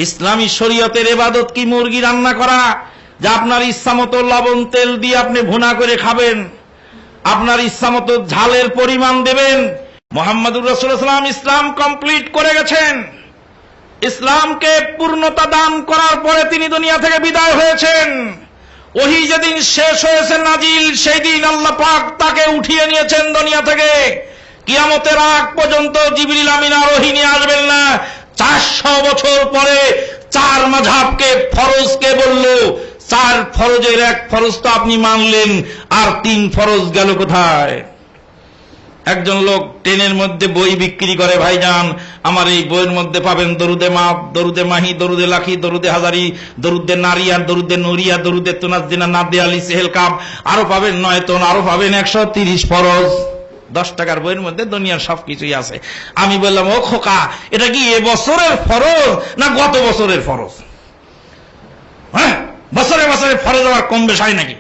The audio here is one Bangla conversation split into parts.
ইসলামী শরীয়তের ইবাদত কি মুরগি রান্না করা, যা আপনার ইচ্ছামতো লবণ তেল দিয়ে আপনি ভুনা করে খাবেন, আপনার ইচ্ছামতো ঝালের পরিমাণ দেবেন? মুহাম্মদুর রাসূলুল্লাহ সাল্লাল্লাহু আলাইহি ওয়াসাল্লাম ইসলাম কমপ্লিট করে গেছেন। ইসলামকে পূর্ণতা দান করার পরে তিনি দুনিয়া থেকে বিদায় হয়েছেন। ওহী যেদিন শেষ হয়েছে নাজিল, সেই দিন আল্লাহ পাক তাকে উঠিয়ে নিয়েছেন দুনিয়া থেকে। কিয়ামতের আগ পর্যন্ত জিবরিল আমিন আর ওহী নিয়ে আসবেন না। 400 বছর পরে 4 মাযহাবকে ফরজকে বলল, 4 ফরজের 1 ফরজ তো আপনি মানলেন, আর 3 ফরজ গেল কোথায়? একজন লোক ট্রেনের মধ্যে বই বিক্রি করে, ভাইজান আমার এই বইয়ের মধ্যে পাবেন দরুদে মাপ, দরুদে মাহি, দরুদে লাখি, দরুদে হাজারি, দরুদে নারিয়া, দরুদে নুরিয়া, দরুদে তুনাজ্জিনা, নাদে আলী, সেহেল কাব, আরো পাবেন 9 তন, আরো পাবেন 130 ফরজ। 10 টাকার বইয়ের মধ্যে দুনিয়ার সবকিছুই আছে। আমি বললাম, ও খোকা, এটা কি এ বছরের ফরজ না গত বছরের ফরজ? হ্যাঁ, বছরে বছরে ফরজ আবার কম বেশ হয় নাকি?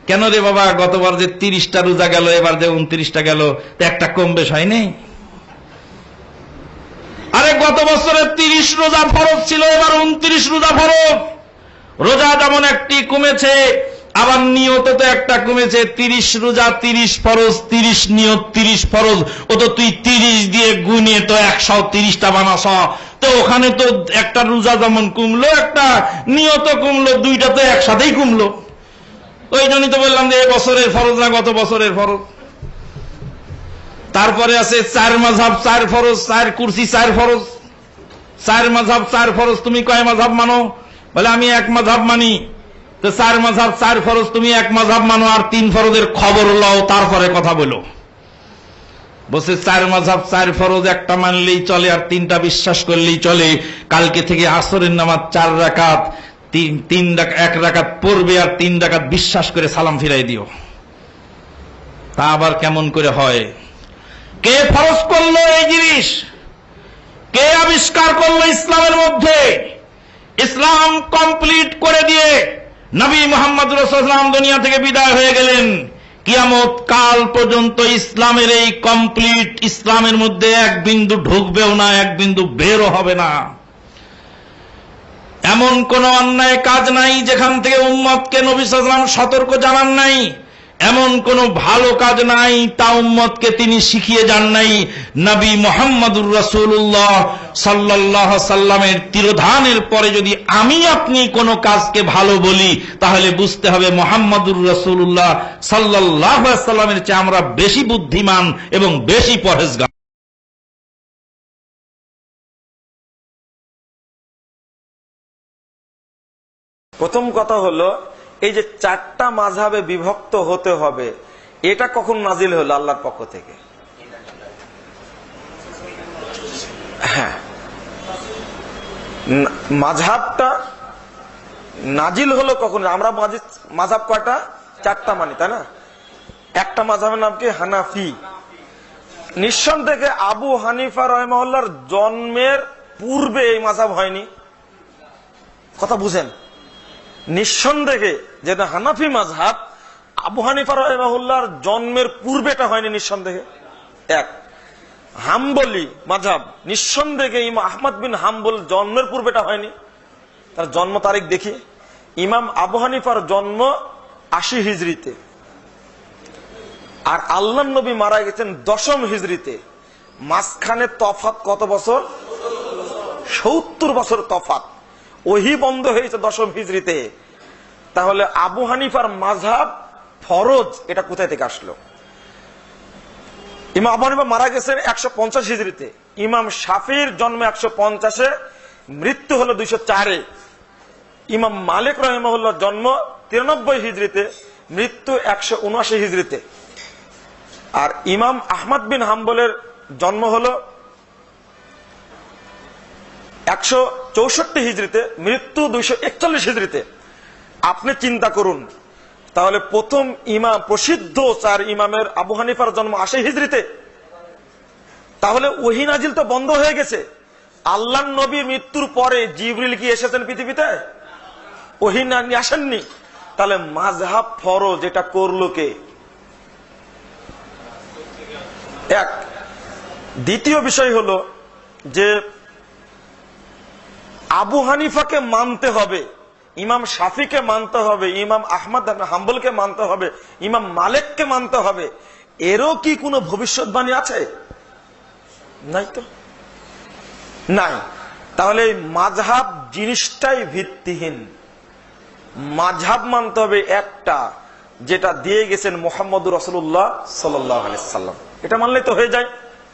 কেন রে বাবা, গতবার যে 30টা রোজা গেল, এবার যে 29টা গেল, তো একটা কম বেশ হয়নি? আরে গত বছরে 30 রোজা ফরজ ছিল, এবার 29 রোজা ফরজ। রোজা যেমন একটি কমেছে, আবার নিয়ত তো একটা কমেছে। 30 রোজা 30 ফরজ, 30 নিয়ত 30 ফরজ। ও তো তুই 30 দিয়ে গুনে তো 130টা বানাস, তো ওখানে তো একটা রোজা যেমন কমলো, একটা নিয়ত কমলো, দুইটা তো একসাথেই কমলো। ওই জন্যই তো বললাম যে এ বছরের ফরজ না গত বছরের ফরজ। তারপরে আছে 4 মাযহাব 4 ফরজ, 4 কুরসি 4 ফরজ। 4 মাযহাব 4 ফরজ, তুমি কয় মাযহাব মানো? বলে আমি 1 মাযহাব মানি। তো 4 মাযহাব 4 ফরজ, তুমি 1 মাযহাব মানো, আর 3 ফরজের খবর লও, তারপরে কথা বলো। বলছে 4 মাযহাব 4 ফরজ একটা মানলেই চলে, আর 3টা বিশ্বাস করলেই চলে। কালকে থেকে আসরের নামাজ 4 রাকাত, 1 রাকাত পড়বে, আর 3 রাকাত বিশ্বাস করে সালাম ফিরাই দিও। তা আবার কেমন করে হয়? কে ফরজ করলো এই জিনিস? কে আবিষ্কার করলো ইসলামের মধ্যে? ইসলাম কমপ্লিট করে দিয়ে নবী মুহাম্মদ রাসূলুল্লাহ সাল্লাল্লাহু আলাইহি ওয়াসাল্লাম দুনিয়া থেকে বিদায় হয়ে গেলেন। কিয়ামত কাল পর্যন্ত ইসলামের এই কমপ্লিট ইসলামের মধ্যে 1 বিন্দু ঢুকবেও না, 1 বিন্দু বেরও হবে না। এমন কোন অন্যায় কাজ নাই যেখান থেকে উম্মতকে নবী সাল্লাল্লাহু আলাইহি ওয়াসাল্লাম সতর্ক জানান নাই। এমন কোন ভালো কাজ নাই তা উম্মতকে তিনি শিখিয়ে যান নাই। নবী মুহাম্মদুর রাসূলুল্লাহ সাল্লাল্লাহু আলাইহি সাল্লামের তিরোধানের পরে যদি আমি আপনি কোন কাজকে ভালো বলি, তাহলে বুঝতে হবে মুহাম্মদুর রাসূলুল্লাহ সাল্লাল্লাহু আলাইহি সাল্লামের চেয়ে আমরা বেশি বুদ্ধিমান এবং বেশি পরহেজগার। প্রথম কথা হলো, এই যে 4টা মাযহাবে বিভক্ত হতে হবে, এটা কখন নাজিল হলো আল্লাহর পক্ষ থেকে? হ্যাঁ, মাযহাবটা নাজিল হলো কখন? আমরা মাযহাব কয়টা? 4টা মানি, তাই না? একটা মাযহাবের নাম কি? হানাফি। নিঃসন্দেহে আবু হানিফা রাহিমাহুল্লাহর জন্মের পূর্বে এই মাযহাব হয়নি। কথা বুঝেন? নিঃসন্দেহে যেটা হানাফি মাযহাব, আবু হানিফা রাহিমাহুল্লাহর জন্মের পূর্বেটা হয়নি নিঃসন্দেহে। 1 হাম্বলি মাযহাব, নিঃসন্দেহে ইমাম আহমদ বিন হাম্বল জন্মের পূর্বেটা হয়নি। তার জন্ম তারিখ দেখি, ইমাম আবু হানিফার জন্ম 80 হিজরিতে, আর আল্লাহর নবী মারা গেছেন 10ম হিজরিতে। মাঝখানে তফাৎ কত বছর? 70 বছর তফাৎ। ওহী বন্ধ হয়েছে 10ম হিজরিতে। তাহলে আবু হানিফার মাযহাব ফরজ, এটা কোথায় থেকে আসলো? ইমাম আবু হানিফা মারা গেছেন 150 হিজরিতে। ইমাম শাফির জন্ম 150-এ, মৃত্যু হলো 204-এ। ইমাম মালিক রাহিমাহুল্লাহ জন্ম 93 হিজরিতে, মৃত্যু 179 হিজরিতে। আর ইমাম আহমদ বিন হাম্বলের জন্ম হলো 164 হিজরিতে, মৃত্যু 241 হিজরিতে। আপনি চিন্তা করুন, তাহলে প্রথম ইমাম, প্রসিদ্ধ 4 ইমামের আবু হানিফার জন্ম 80 হিজরিতে। তাহলে ওহী নাজিল তো বন্ধ হয়ে গেছে। আল্লাহর নবীর মৃত্যুর পরে জিবরিল কি এসেছেন পৃথিবীতে? ওহী নিয়ে আসেননি। তাহলে মাযহাব ফরজ, এটা করলো কে? 1 দ্বিতীয় বিষয় হলো যে আবু হানিফাকে মানতে হবে, ইমাম শাফিকে মানতে হবে, ইমাম আহমদ হাম্বলকে মানতে হবে, ইমাম মালিককে মানতে হবে, এরও কি কোনো ভবিষ্যৎবাণী আছে? নাই তো, নাই। তাহলে মাযহাব জিনিসটাই ভিত্তিহীন। মাযহাব মানতে হবে একটা, যেটা দিয়ে গেছেন মুহাম্মদুর রাসূলুল্লাহ সাল্লাল্লাহু আলাইহি সাল্লাম। এটা মানলে তো হয়ে যায়।